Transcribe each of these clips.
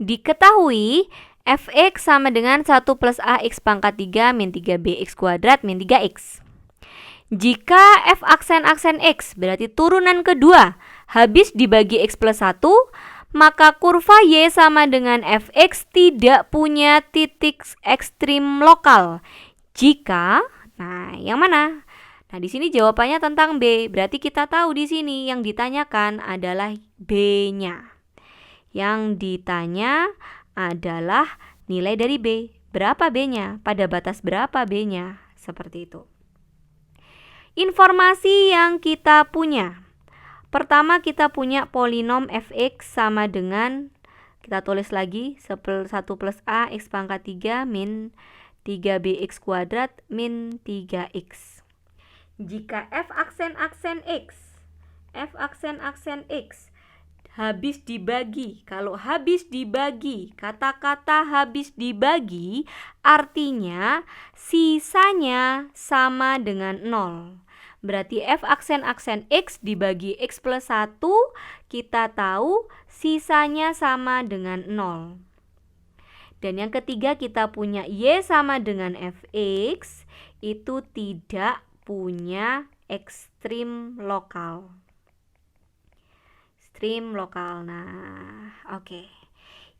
Diketahui fx sama dengan 1 plus ax pangkat 3 min 3bx kuadrat min 3x. Jika f aksen x berarti turunan kedua habis dibagi x plus 1, maka kurva y sama dengan fx tidak punya titik ekstrim lokal. Jika, nah yang mana? Nah, di sini jawabannya tentang B. Berarti kita tahu di sini yang ditanyakan adalah B-nya. Yang ditanya adalah nilai dari B. Berapa B-nya? Pada batas berapa B-nya? Seperti itu. Informasi yang kita punya. Pertama kita punya polinom fx sama dengan, kita tulis lagi, 1 plus a x pangkat 3 min 3bx kuadrat min 3x. Jika f aksen x habis dibagi, kalau habis dibagi, kata-kata habis dibagi artinya sisanya sama dengan 0. Berarti f aksen x dibagi x plus 1, kita tahu sisanya sama dengan 0. Dan yang ketiga kita punya y sama dengan fx, itu tidak punya ekstrim lokal. Ekstrim lokal. Nah, oke.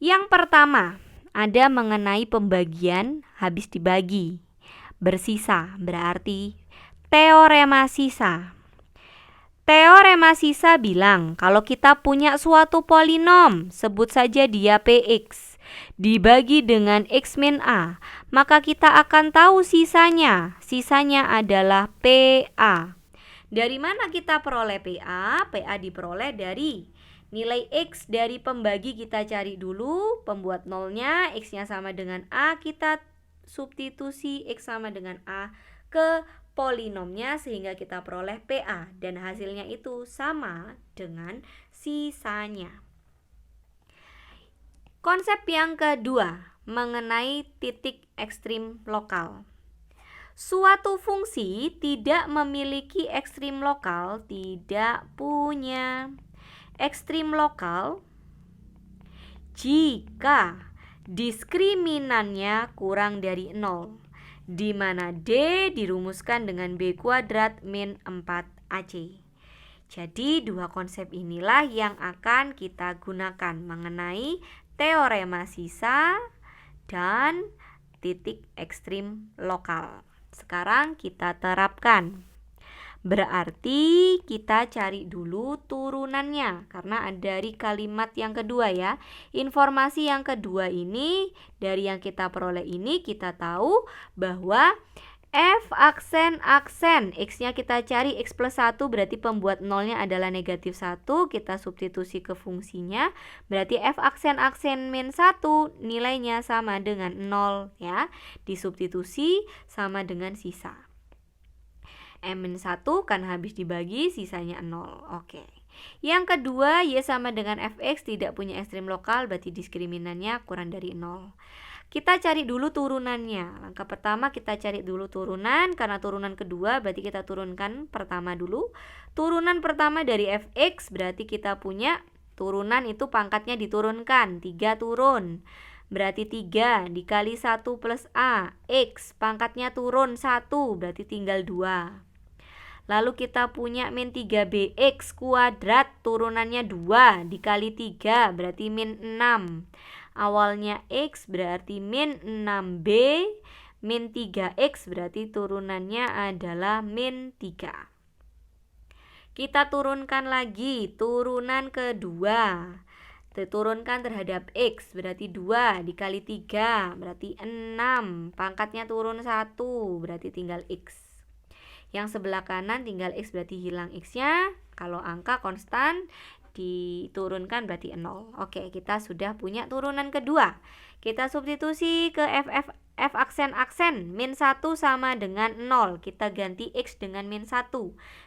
Yang pertama ada mengenai pembagian habis dibagi. Bersisa berarti teorema sisa. Teorema sisa bilang kalau kita punya suatu polinom, sebut saja dia px, dibagi dengan x min a, maka kita akan tahu sisanya. Sisanya adalah PA. Dari mana kita peroleh PA? PA diperoleh dari nilai x dari pembagi, kita cari dulu pembuat nolnya, x-nya sama dengan a, kita substitusi x sama dengan a ke polinomnya sehingga kita peroleh PA dan hasilnya itu sama dengan sisanya. Konsep yang kedua mengenai titik ekstrim lokal. Suatu fungsi tidak memiliki ekstrim lokal, tidak punya ekstrim lokal jika diskriminannya kurang dari 0, di mana D dirumuskan dengan B kuadrat min 4AC. Jadi dua konsep inilah yang akan kita gunakan mengenai teorema sisa dan titik ekstrim lokal. Sekarang kita terapkan. Berarti kita cari dulu turunannya karena dari kalimat yang kedua ya. Informasi yang kedua ini dari yang kita peroleh ini kita tahu bahwa f aksen x-nya kita cari x plus 1 berarti pembuat nolnya adalah negatif 1, kita substitusi ke fungsinya, berarti f aksen min 1 nilainya sama dengan 0 ya, disubstitusi sama dengan sisa. M-1 kan habis dibagi sisanya 0. Oke. Yang kedua, y sama dengan fx tidak punya ekstrim lokal, berarti diskriminannya kurang dari 0. Kita cari dulu turunannya. Langkah pertama kita cari dulu turunan, karena turunan kedua berarti kita turunkan pertama dulu. Turunan pertama dari fx berarti kita punya turunan itu pangkatnya diturunkan, 3 turun. Berarti 3 dikali 1 plus a, x pangkatnya turun 1, berarti tinggal 2. Lalu kita punya min 3bx kuadrat, turunannya 2 dikali 3 berarti min 6. Awalnya x berarti min 6b, min 3x berarti turunannya adalah min 3. Kita turunkan lagi turunan kedua. Turunkan terhadap x berarti 2 dikali 3 berarti 6. Pangkatnya turun 1 berarti tinggal x. Yang sebelah kanan tinggal x berarti hilang x-nya. Kalau angka konstan diturunkan berarti 0. Oke, kita sudah punya turunan kedua. Kita substitusi ke f aksen min 1 sama dengan 0. Kita ganti x dengan min 1.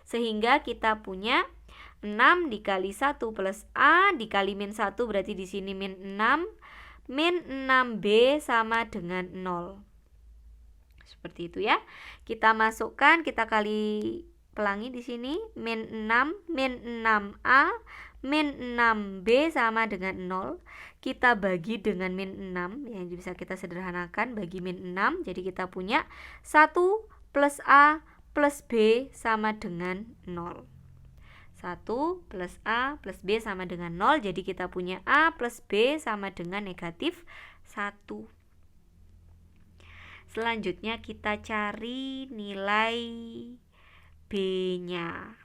Sehingga kita punya 6 dikali 1 plus a dikali min 1 berarti di sini min 6. Min 6b sama dengan 0. Seperti itu ya. Kita masukkan, kita kali pelangi di sini min 6 min 6a min 6B sama dengan 0. Kita bagi dengan min 6, yang bisa kita sederhanakan, bagi min 6. Jadi kita punya 1 plus A plus B sama dengan 0. 1 plus A plus B sama dengan 0. Jadi kita punya A plus B sama dengan negatif 1. Selanjutnya kita cari nilai B-nya.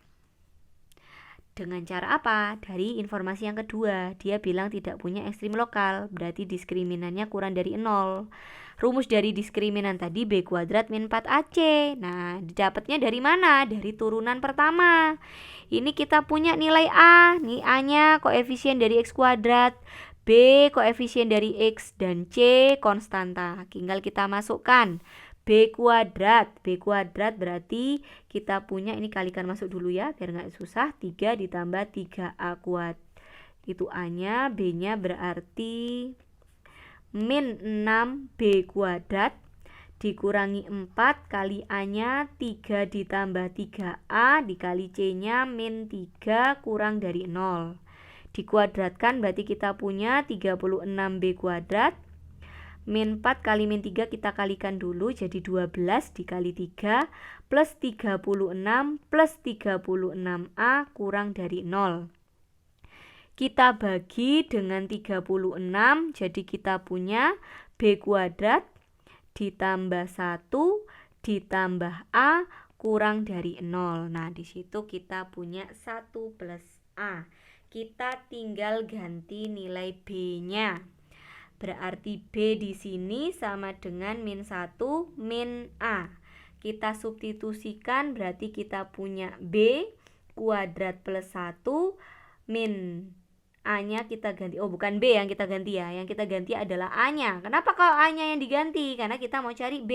Dengan cara apa? Dari informasi yang kedua, dia bilang tidak punya ekstrim lokal, berarti diskriminannya kurang dari 0. Rumus dari diskriminan tadi B kuadrat min 4AC. Nah, didapatnya dari mana? Dari turunan pertama. Ini kita punya nilai A, nih A-nya koefisien dari X kuadrat, B koefisien dari X, dan C konstanta. Tinggal kita masukkan B kuadrat berarti kita punya, ini kalikan masuk dulu ya biar nggak susah, 3 ditambah 3A kuadrat. Itu A-nya, B-nya berarti min 6B kuadrat dikurangi 4 kali A-nya 3 ditambah 3A dikali C-nya min 3 kurang dari 0. Dikuadratkan berarti kita punya 36B kuadrat. Min 4 kali min 3 kita kalikan dulu, jadi 12 dikali 3 plus 36 plus 36A kurang dari 0. Kita bagi dengan 36, jadi kita punya B kuadrat ditambah 1 ditambah A kurang dari 0. Nah, di situ kita punya 1 plus A. Kita tinggal ganti nilai B-nya. Berarti B di sini sama dengan min 1 min A. Kita substitusikan, berarti kita punya B kuadrat plus 1 min A-nya kita ganti. Oh, bukan B yang kita ganti ya. Yang kita ganti adalah A-nya. Kenapa kalau A-nya yang diganti? Karena kita mau cari B.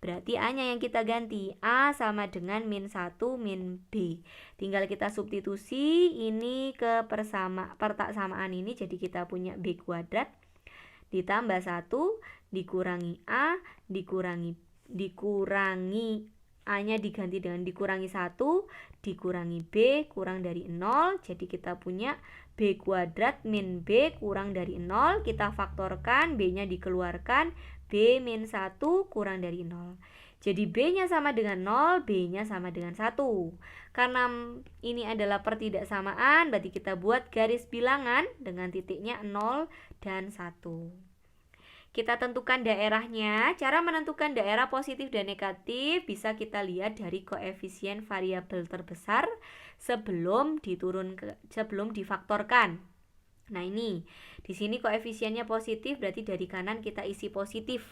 Berarti A-nya yang kita ganti. A sama dengan min 1 min B. Tinggal kita substitusi ini ke persamaan ini. Jadi kita punya B kuadrat ditambah 1 dikurangi A dikurangi A-nya diganti dengan dikurangi 1 dikurangi B kurang dari 0. Jadi kita punya B kuadrat min B kurang dari 0. Kita faktorkan, B-nya dikeluarkan, B min 1 kurang dari 0. Jadi B-nya sama dengan 0, B-nya sama dengan 1. Karena ini adalah pertidaksamaan, berarti kita buat garis bilangan dengan titiknya 0 dan 1. Kita tentukan daerahnya. Cara menentukan daerah positif dan negatif bisa kita lihat dari koefisien variabel terbesar sebelum difaktorkan. Nah, ini di sini koefisiennya positif, berarti dari kanan kita isi positif.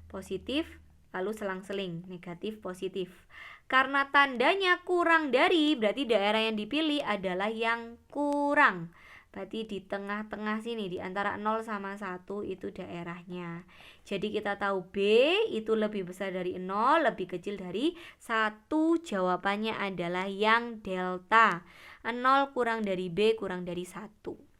Positif lalu selang-seling, negatif positif. Karena tandanya kurang dari, berarti daerah yang dipilih adalah yang kurang. Berarti di tengah-tengah sini, di antara 0 sama 1 itu daerahnya. Jadi kita tahu B itu lebih besar dari 0, lebih kecil dari 1. Jawabannya adalah yang delta. 0 kurang dari B kurang dari 1.